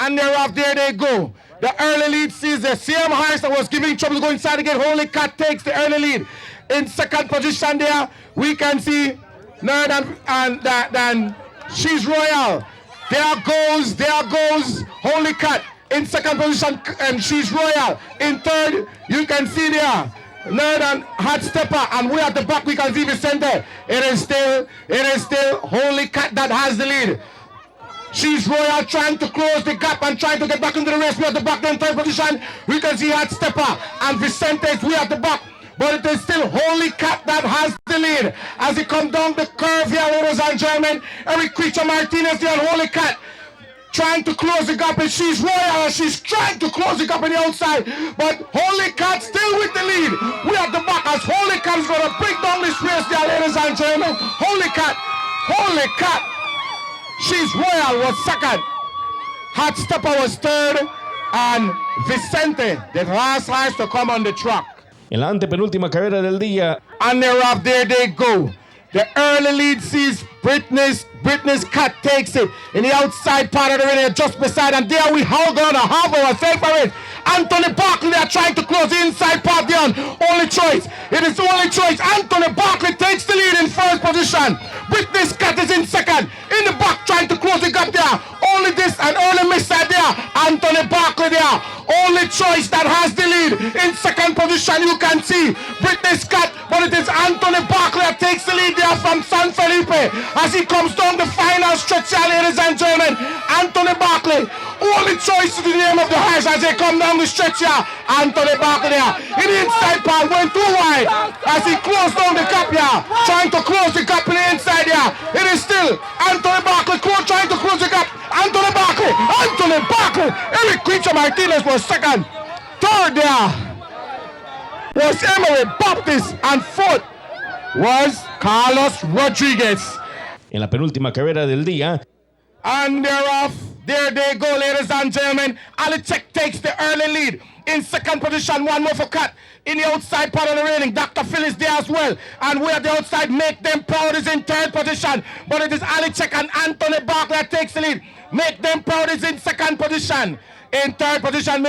And they're off. There they go. The early lead sees the same horse that was giving trouble to go inside again. Holy Cat takes the early lead. In second position there, we can see Nerd and She's Royal. There goes Holy Cat in second position, and She's Royal. In third, you can see there Nerd and Hot Stepper, and we at the back we can see Vicente. It is still Holy Cat that has the lead. She's Royal trying to close the gap and trying to get back into the race. We at the back in third position. We can see Hot Stepper and Vicente is we at the back. But it is still Holy Cat that has the lead. As he comes down the curve here, ladies and gentlemen, Eric Creature Martinez there and Holy Cat trying to close the gap, and She's Royal. She's trying to close the gap on the outside. But Holy Cat still with the lead. We at the back as Holy Cat is going to break down this race there, ladies and gentlemen. Holy Cat. She's Royal was second, Hot Stepper was third, and Vicente, the last horse to come on the track. En la antepenúltima carrera del día. And they're off, there they go. The early lead sees Britney's Cat takes it in the outside part of the ring, just beside, and there we hold on a half hour favorite. Anthony Barkley, they are trying to close the inside part there. Only choice. It is the only choice. Anthony Barkley takes the lead in first position. Britney's Cat is in second. In the back trying to close the gap there. Only this and early miss side there. Anthony Barkley there. Only choice that has the lead. In second position you can see Britney's Cat, but it is Anthony Barkley that takes the lead there from San Felipe. As he comes down the final stretch here, ladies and gentlemen. Anthony Barkley. Only choice is the name of the horse as they come down the stretch here. Anthony Barkley there. In the inside part went too wide as he closed down the gap here. Trying to close the gap in the inside here. It is still Anthony Barkley trying to close the gap. Anthony Barkley. Eric Creature Martinez was second. Third there was Emery Baptist, and fourth was Carlos Rodriguez. En la penúltima carrera del día. And they're off. There they go, ladies and gentlemen. Alite Tech takes the early lead. In second position, one more for Cat. In the outside part of the railing, Dr. Phil is there as well. And we at the outside, Make Them Proud is in third position. But it is Alite Tech and Anthony Barkley that takes the lead. Make Them Proud is in second position. In third position,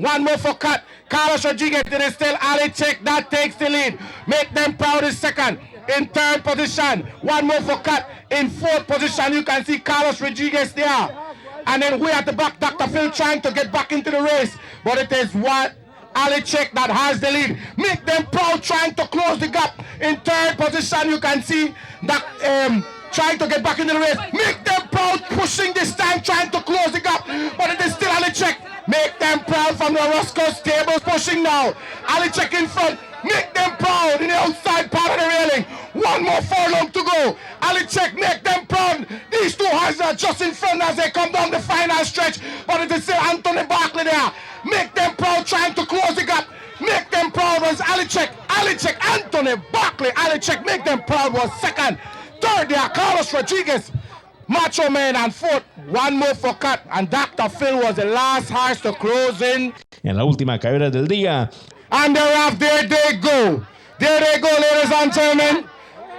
one more for Cat. Carlos Rodriguez, it is still Alite Tech that takes the lead. Make Them Proud is second. In third position, one more for Cat. In fourth position, you can see Carlos Rodriguez there. And then we at the back, Dr. Phil trying to get back into the race. But it is what Alite Tech that has the lead. Make Them Proud trying to close the gap. In third position, you can see that trying to get back into the race. Make Them Proud pushing this time, trying to close the gap. But it is still Alite Tech. Make Them Proud from the Roscoe Stables pushing now. Alite Tech in front. Make Them Proud in the outside part of the railing. One more furlong to go. Alite Tech, Make Them Proud. These two horses are just in front as they come down the final stretch. But it is still Anthony Barkley there. Make Them Proud trying to close the gap. Make Them Proud was Alite Tech, Anthony Barkley. Alite Tech, Make Them Proud was second. Third there, Carlos Rodriguez, Macho Man, and fourth, one more for Cat. And Dr. Phil was the last horse to close in. En la última carrera del día. And they're off, there they go. There they go, ladies and gentlemen.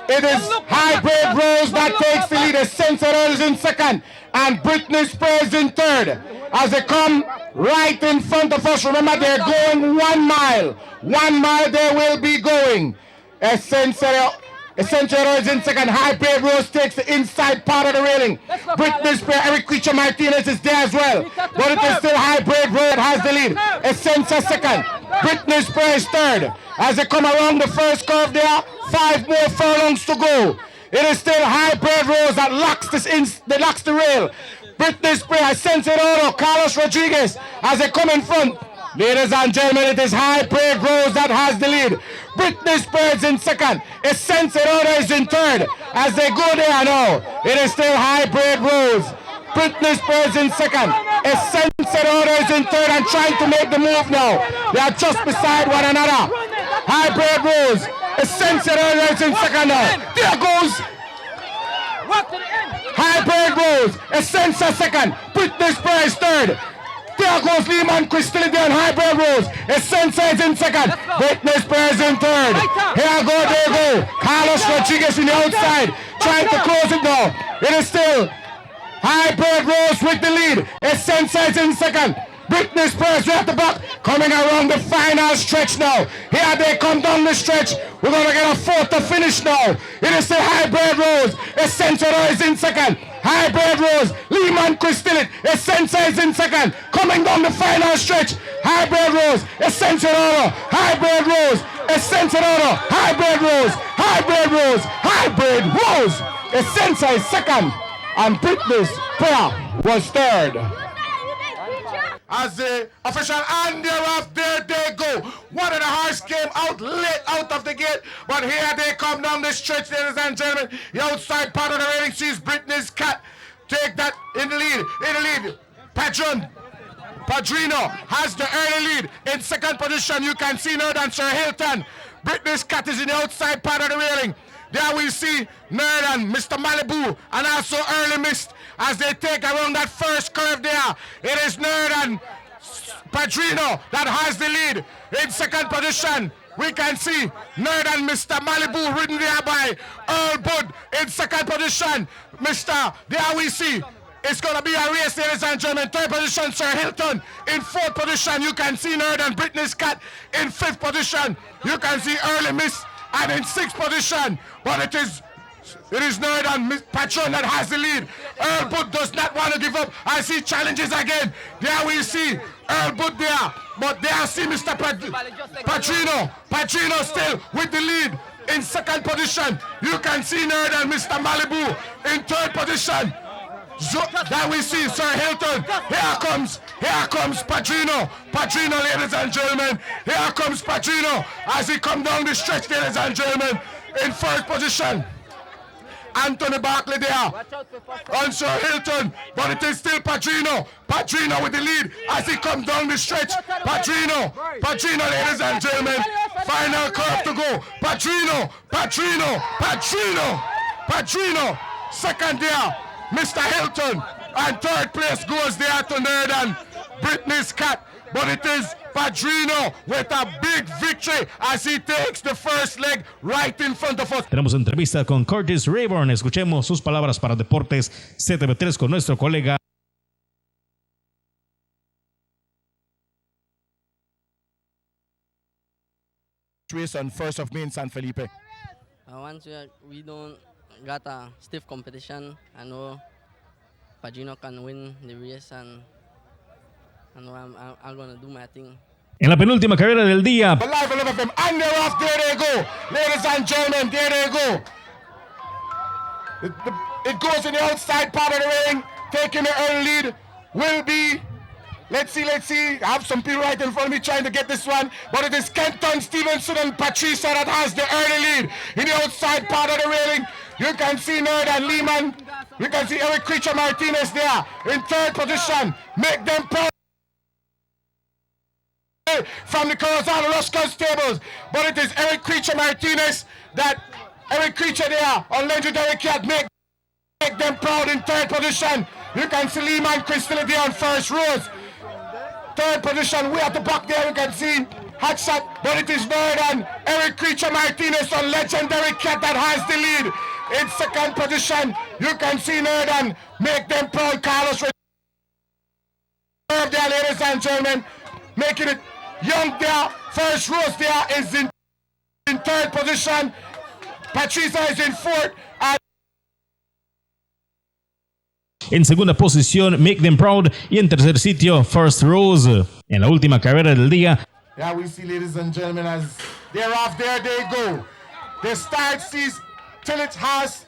It is Hybrid Rose that takes the lead. Sensator is in second. And Britney Spears in third. As they come right in front of us, remember they're going 1 mile. 1 mile they will be going. Sensator is in second. Hybrid Rose takes the inside part of the railing. Britney Spears, Eric Creature Martinez is there as well. But it is still Hybrid Rose that has the lead. Essence second. Britney Spears third. As they come around the first curve there, 5 more furlongs to go. It is still Hybrid Rose that locks the rail. Britney Spears, Sensator, Carlos Rodriguez as they come in front. Ladies and gentlemen, it is Hybrid Rose that has the lead. Britney Spears in second. Sensator is in third. As they go there now, it is still Hybrid Rose. Britney Spears in second. Sensator is in third and trying to make the move now. They are just beside one another. Hybrid Rose. Sensator is in second now. There goes Hybrid Rose. Sensator second. Britney Spears third. There goes Lehman Crystal there and Hybrid Rose. Sensator is in second. Britney Spears in third. Here go, there go. Carlos Rodriguez in the outside. Trying to close it now. It is still Hybrid Rose with the lead. Essential is in second. Britney Spears right at the back, coming around the final stretch now. Here they come down the stretch. We're going to get a fourth to finish now. It is the Hybrid Rose. Essential is in second. Hybrid Rose, Lehman Crystallit, Essential is in second. Coming down the final stretch. Hybrid Rose, Essential Auto, Hybrid Rose, Essential Auto, Hybrid Rose, Hybrid Rose, Hybrid Rose. Essential is second. And Britney Spears was third. As the official and thereof, there they go. One of the horse came out late out of the gate, but here they come down the stretch, ladies and gentlemen. The outside part of the railing sees Britney's cat take that in the lead. In the lead, Padrino has the early lead. In second position, you can see Nerd and Sir Hilton. Britney's cat is in the outside part of the railing. There we see Nerd and Mr. Malibu and also Early Mist as they take around that first curve there. It is Nerd and Padrino that has the lead. In second position, we can see Nerd and Mr. Malibu ridden there by Earl Bud. In second position, there we see it's going to be a race, ladies and gentlemen. Third position, Sir Hilton. In fourth position, you can see Nerd and Britney's cat. In fifth position, you can see Early Miss. And in sixth position, but it is Nerd and Patron that has the lead. Earl Bud does not want to give up as he challenges again. There we see Earl Bud there, but there see Mr. Padrino. Padrino still with the lead. In second position, you can see Nerd and Mr. Malibu. In third position, there we see Sir Hilton. Here comes Padrino. Padrino, ladies and gentlemen. Here comes Padrino as he come down the stretch, ladies and gentlemen. In first position, Anthony Barkley there on Sir Hilton, but it is still Padrino. Padrino with the lead as he comes down the stretch. Padrino, ladies and gentlemen. Final curve to go. Padrino. Second there, Mr. Hilton, and third place goes there to Nerd and Britney's cat. But it is Padrino with a big victory as he takes the first leg right in front of us. Tenemos entrevista con Curtis Rayburn. Escuchemos sus palabras para Deportes CTV3 con nuestro colega. Race on 1st of May in San Felipe. Once we don't got a stiff competition, I know Padrino can win the race, and I know I'm going to do my thing. En la penúltima carrera del día. Live 11 of them, and they're off. There they go, ladies and gentlemen. There they go. It goes in the outside part of the ring. Taking the early lead will be. Let's see. I have some people right in front of me trying to get this one. But it is Kenton Stevenson and Patricia that has the early lead. In the outside part of the railing, you can see Nerd and Lehman. You can see Eric Creature Martinez there. In third position, make them proud from the Corazon Roscoe stables. But it is Eric Creature Martinez Eric Creature there on Legendary Cat. Make them proud in third position. You can see Lehman Crystal there on first rows. Third position, way at the back there, you can see Hot Shot, but it is Nerd and Eric Creature Martinez on Legendary Cat that has the lead. In second position, you can see Nerd and Make Them Proud, Carlos there, ladies and gentlemen, making it Young there. First rows there is in third position. Patricia is in fourth. En segunda posición, Make Them Proud. Y en tercer sitio, First Rose. En la última carrera del día. Yeah, we see, ladies and gentlemen, as they're off there, they go. The start sees Tillich has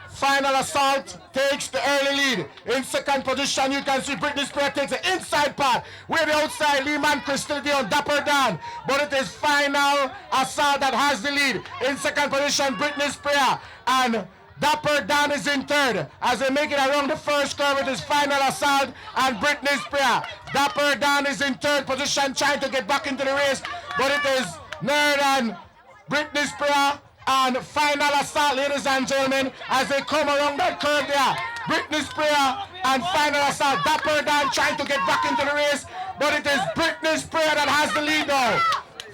Final Assault takes the early lead. In second position, you can see Britney Spears takes the inside part. Where the outside, Lehman Crystal on Dapper Dan. But it is Final Assault that has the lead. In second position, Britney Spears and Dapper Dan is in third. As they make it around the first curve, it is Final Assault and Britney Spears. Dapper Dan is in third position, trying to get back into the race. But it is Nerd and Britney Spears and Final Assault, ladies and gentlemen, as they come around that curve there. Britney Spears and Final Assault. Dapper Dan trying to get back into the race, but it is Britney Spears that has the lead now.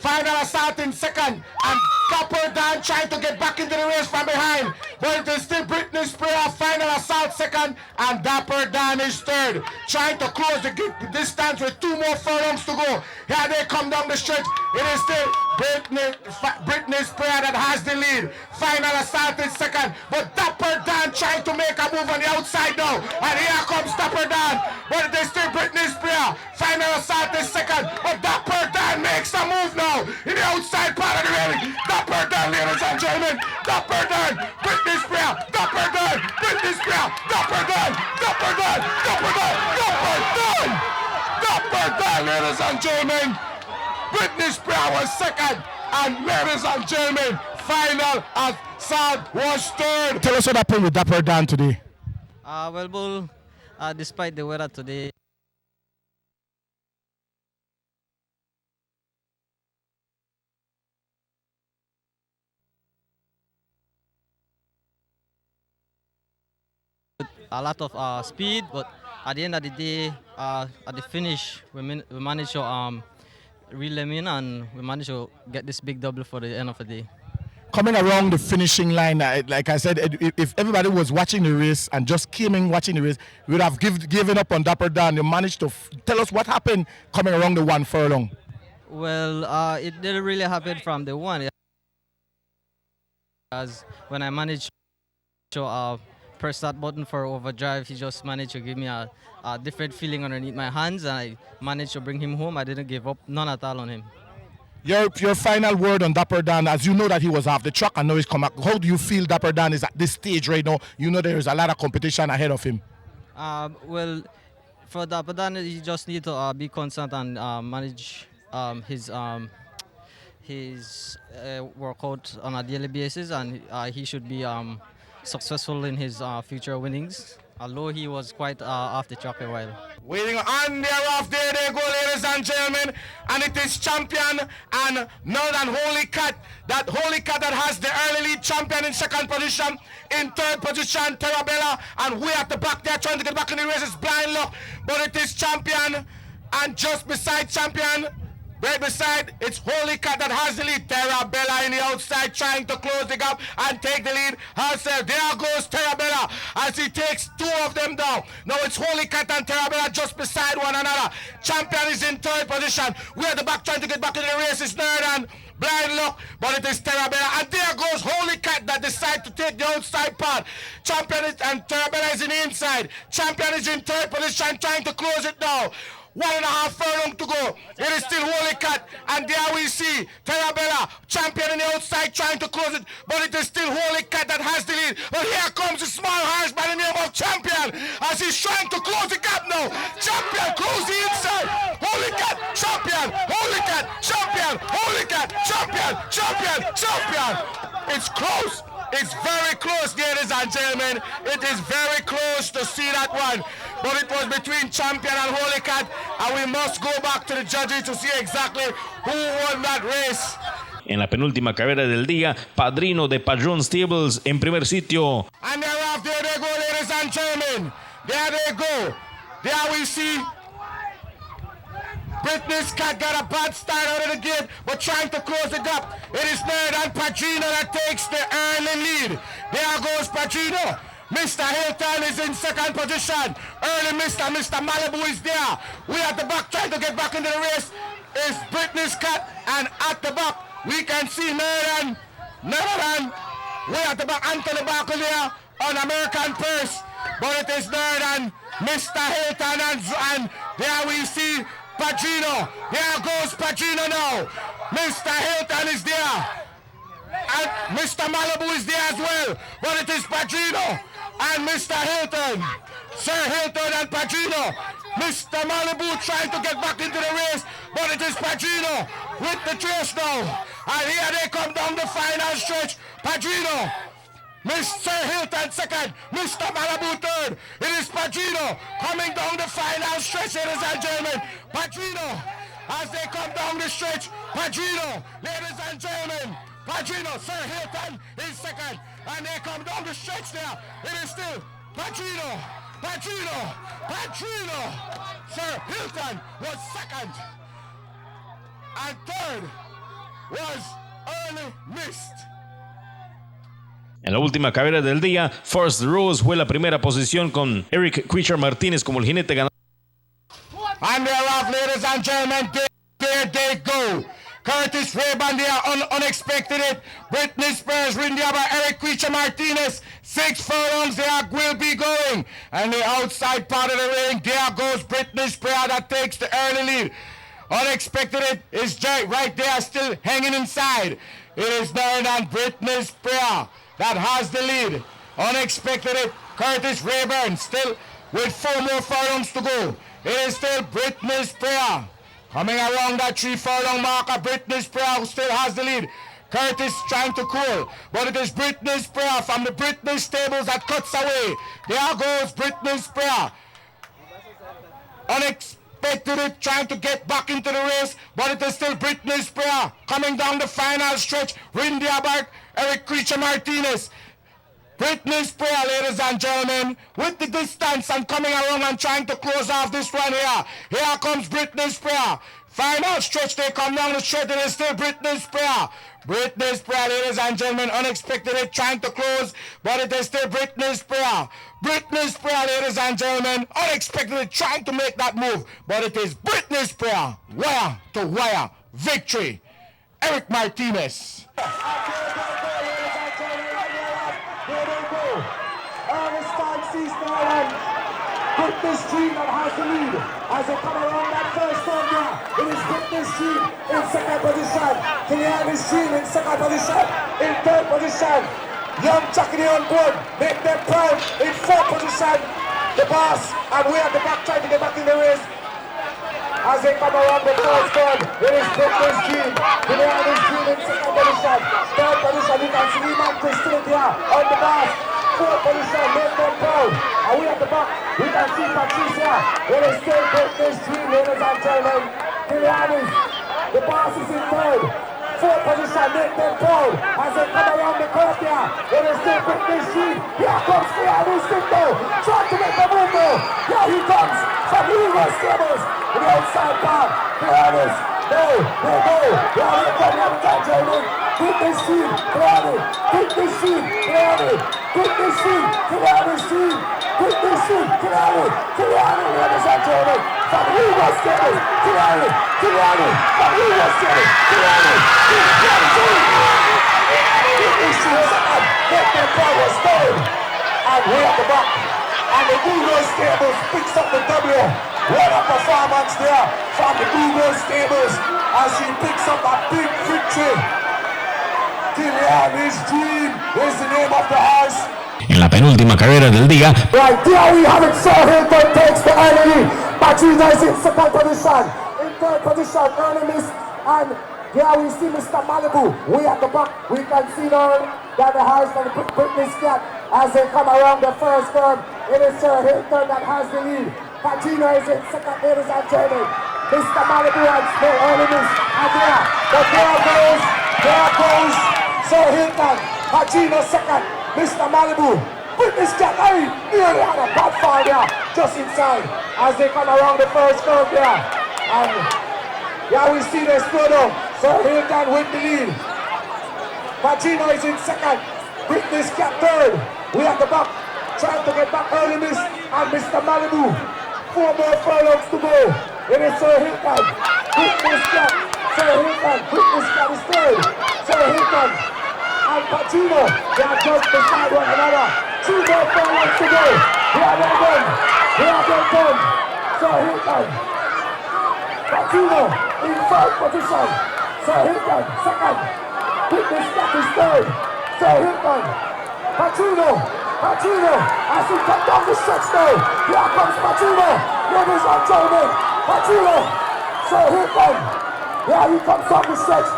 Final assault in second. And Dapper Dan trying to get back into the race from behind. But it is still Britney Spear, final assault second. And Dapper Dan is third. Trying to close the distance with 2 more furlongs to go. Here they come down the stretch. It is still Britney Spear that has the lead. Final assault in second. But Dapper Dan trying to make a move on the outside now. And here comes Dapper Dan. But it is still Britney Spear. Final assault in second. But Dapper Dan makes a move now in the outside part of the railing. Dapper Dan, ladies and gentlemen. Dapper Dan. Britney Spear. Dapper Dan. Britney Spear. Dapper Dan. Dapper Dan. Dapper Dan. Dapper Dan. Dapper Dan, ladies and gentlemen. Britney Spear was second. And ladies and gentlemen, final assault was third. Tell us what happened with Dapper Dan today. Well, Bull, despite the weather today, a lot of speed, but at the end of the day, at the finish, we managed to reel them in, and we managed to get this big double for the end of the day. Coming around the finishing line, like I said, if everybody was watching the race and just came in watching the race, we would have given up on Dapper Dan. You managed to tell us what happened coming around the 1 furlong. Well, it didn't really happen from the 1. As when I managed to press that button for overdrive, he just managed to give me a different feeling underneath my hands, and I managed to bring him home. I didn't give up, none at all on him. Your final word on Dapper Dan, as you know that he was off the track and now he's come back. How do you feel Dapper Dan is at this stage right now? You know there is a lot of competition ahead of him. Well, for Dapper Dan, he just needs to be constant and manage his workout on a daily basis, and he should be successful in his future winnings, although he was quite off the track a while. Waiting on there off there they go, ladies and gentlemen, and it is champion and none than Holy Cat. That Holy Cat that has the early lead, champion in second position, in third position Terabella, and way at the back there trying to get back in the race is Blind Luck, but it is champion, and just beside champion, right beside, it's Holy Cat that has the lead. Terabella in the outside trying to close the gap and take the lead herself. There goes Terabella as he takes 2 of them down. Now it's Holy Cat and Terabella just beside one another. Champion is in third position. We're at the back trying to get back in the race. It's Nerd and Blind Luck, but it is Terabella. And there goes Holy Cat that decide to take the outside part. Champion is, and Terabella is in the inside. Champion is in third position trying to close it now. 1.5 furlong to go. It is still Holy Cat, and there we see Terabella, champion on the outside trying to close it, but it is still Holy Cat that has the lead. But here comes a small horse by the name of Champion as he's trying to close the gap now. Champion, close the inside. Holy Cat, Champion, Holy Cat, Champion, Holy Cat, Champion, Champion, Champion. It's close. It's very close, ladies and gentlemen. It is very close to see that one. But it was between Champion and Holy Cat, and we must go back to the judges to see exactly who won that race. En la penúltima carrera del día, Padrino de Padrón Stables en primer sitio. And thereafter, there they go, ladies and gentlemen. There they go. There we see Britney's Cat got a bad start out of the gate, but trying to close the gap. It is Nerd and Padrino that takes the early lead. There goes Padrino. Mr. Hilton is in second position. Early Mr. Malibu is there. We at the back trying to get back into the race is Britney's Cat, and at the back we can see Nerd and way at the back Anthony Barkley there on American Purse. But it is Nerd and Mr. Hilton, and there we see Padrino. There goes Padrino now. Mr. Hilton is there. And Mr. Malibu is there as well. But it is Padrino and Mr. Hilton. Sir Hilton and Padrino. Mr. Malibu trying to get back into the race. But it is Padrino with the trace now. And here they come down the final stretch. Padrino. Mr. Hilton second, Mr. Malibu third. It is Padrino coming down the final stretch, ladies and gentlemen. Padrino, as they come down the stretch, Padrino, ladies and gentlemen. Padrino, Sir Hilton is second, and they come down the stretch there. It is still Padrino, Padrino, Padrino. Sir Hilton was second, and third was early missed. En la última carrera del día, First Rose fue la primera posición con Eric Quisher Martínez como el jinete ganador. And they're off, ladies and gentlemen. There they go. Curtis Rayburn there, unexpected it. Britney Spears ridden there by Eric Quisher Martinez. 6 furlongs there will be going. And the outside part of the ring, there goes Britney Spears that takes the early lead. Unexpected it is Jay right there, still hanging inside. It is none than Britney Spears that has the lead. Unexpected it, Curtis Rayburn still with 4 more furlongs to go. It is still Britney Spears coming around that 3 furlong marker. Britney Spears still has the lead. Curtis trying to cool, but it is Britney Spears from the Britney stables that cuts away. There goes Britney Spears. Unexpected it, trying to get back into the race, but it is still Britney Spears coming down the final stretch. Ridden there by Eric Quisher Martinez. Britney Spears, ladies and gentlemen, with the distance and coming around and trying to close off this one here. Here comes Britney Spears. Final stretch, they come down the stretch, and it's still Britney Spears. Britney Spears, ladies and gentlemen, unexpectedly trying to close, but it is still Britney Spears. Britney Spears, ladies and gentlemen, unexpectedly trying to make that move, but it is Britney Spears. Wire to wire victory. Eric Martinez. Britney Street that has the lead as they come around that first turn there. It is Britney Street in second position. Kiliani Street in second position. In third position, Young Jockey on board. Make them proud in fourth position. The boss, and we at the back trying to get back in the race. As they come around the first turn, it is Britney Street. Kiliani Street in second position. Third position, you can see Iman Crystal here on the boss. Fourth position, make them proud. And we at the back, we can see Patricia. It is still Britney Street, ladies and gentlemen. Kiliani, the boss is in third. Fourth position, make them proud. As they come around the curve here, it is still Britney Street. Here comes Kiliani Stinto, trying to make a move though. Here he comes from Eagle Stables in the outside part. Kiliani, no, no, no. Here he comes, ladies and gentlemen. Britney Street, Kiliani, Britney Street, Kiliani, Britney Street, Kiliani Street, Britney Street, Kiliani, Kiliani, ladies and gentlemen, from Eagle Stables, Kiliani, Kiliani, from Eagle Stables, Kiliani, Britney Street, second, Britney Street was third, and way at the back, and the Eagle Stables picks up the W. What a performance there from the Eagle Stables as she picks up a big victory. Kiliani's Dream is the name of the horse. En la penúltima carrera del día, Right, there we have it. Sir Hilton takes the early lead. Padrino is in second position. In third position, early miss. And here we see Mr. Malibu. We at the back, we can see now that the horse and the Britney Cat as they come around the first turn. It is Sir Hilton that has the lead. Padrino is in second, ladies and gentlemen. Mr. Malibu and still early miss. And there, but there goes Sir Hilton. Padrino second. Mr. Malibu, Britney Cat, nearly had a bad fall there, just inside, as they come around the first curve there. And yeah, we see they slow down. Sir Hilton with the lead. Padrino is in second. Britney Cat third. We at the back, trying to get back early miss. And Mr. Malibu, 4 more furlongs to go. It is Sir Hilton. Britney Cat. Sir Hilton. Britney Cat is third. Sir Hilton. And Padrino, they are just beside one another. 2 more furlongs to go. They are well done. They are well done. Sir Hilton. Padrino in third position. Sir Hilton second. Britney Cat is third. Sir Hilton. Padrino, as he comes down the stretch now. Here comes Padrino. Ladies and gentlemen, Padrino. Sir Hilton. Here he comes down the stretch.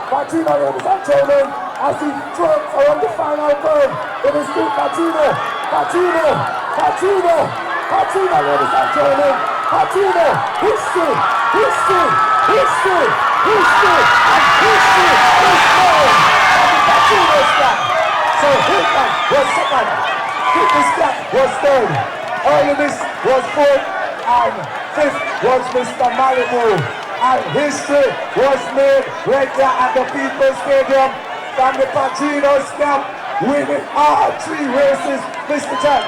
Padrino, ladies and gentlemen, as he throws around the final curve. It is still Padrino, ladies and gentlemen. Padrino, history, and history is known on the Padrino Cat. So Hilton was second, Britney Cat was third, Early Miss was fourth, and fifth was Mr. Malibu. and history was made right here at the People's Stadium from the Padrino scam, winning all 3 races, Mr. Chen.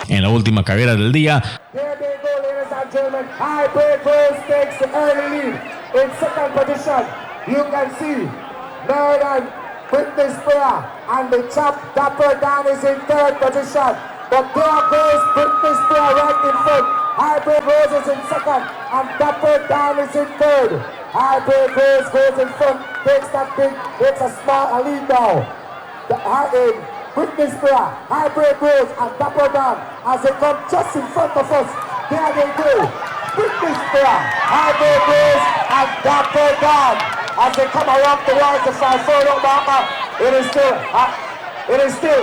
En la última carrera del día, There they go, ladies and gentlemen. Hybrid Rose takes the early lead in second position. You can see Meriden, Britney Spear, and the chap Dapper Dan is in third position. But there goes Britney Spear right in front. Hybrid Rose is in second, and Dapper Dan is in third. Hybrid Rose goes in front, takes a small lead now. Britney Spear, Hybrid Rose, and Dapper Dan as they come just in front of us. There they go. Britney Spear, Hybrid Rose, and Dapper Dan as they come around towards the 5 furlong marker. It is still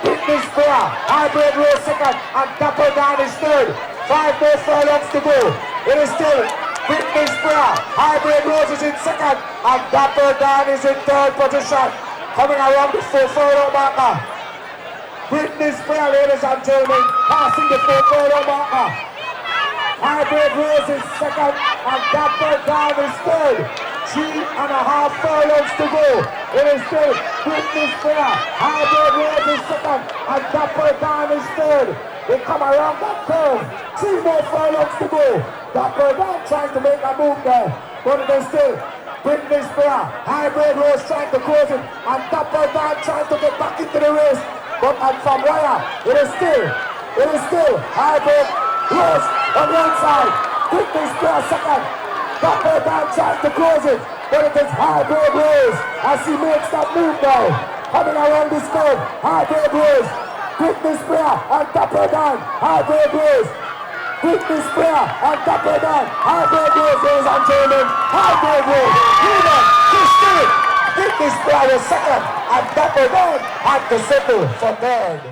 Britney Spear, Hybrid Rose second, and Dapper Dan is third. 5 more furlongs to go. It is still Britney Spear, Hybrid Rose is in second, and Dapper Dan is in third position. Coming around the 4 furlong marker. Britney Spear, ladies and gentlemen, passing the 4 furlong marker. Hybrid Rose is second, and Dapper Dan is third. 3.5 furlongs to go. It is still Britney Spear, Hybrid Rose is second, and Dapper Dan is third. They come around that curve. 3 more furlongs to go. Dapper Dan trying to make a move there, but it is still Britney Spear, Hybrid Rose trying to close it, and Dapper Dan trying to get back into the race. But from wire, it is still Hybrid Rose on the inside. Britney Spear second. Dapper Dan trying to close it, but it is Hybrid Rose as he makes that move now. Coming around this curve, Hybrid Rose, Britney Spear and Dapper Dan, Hybrid Rose. Britney Spear and Dapper Dan, Hybrid Rose, ladies and gentlemen, Hybrid Rose, leader, history. Britney Spear was second, and Dapper Dan had to settle for third.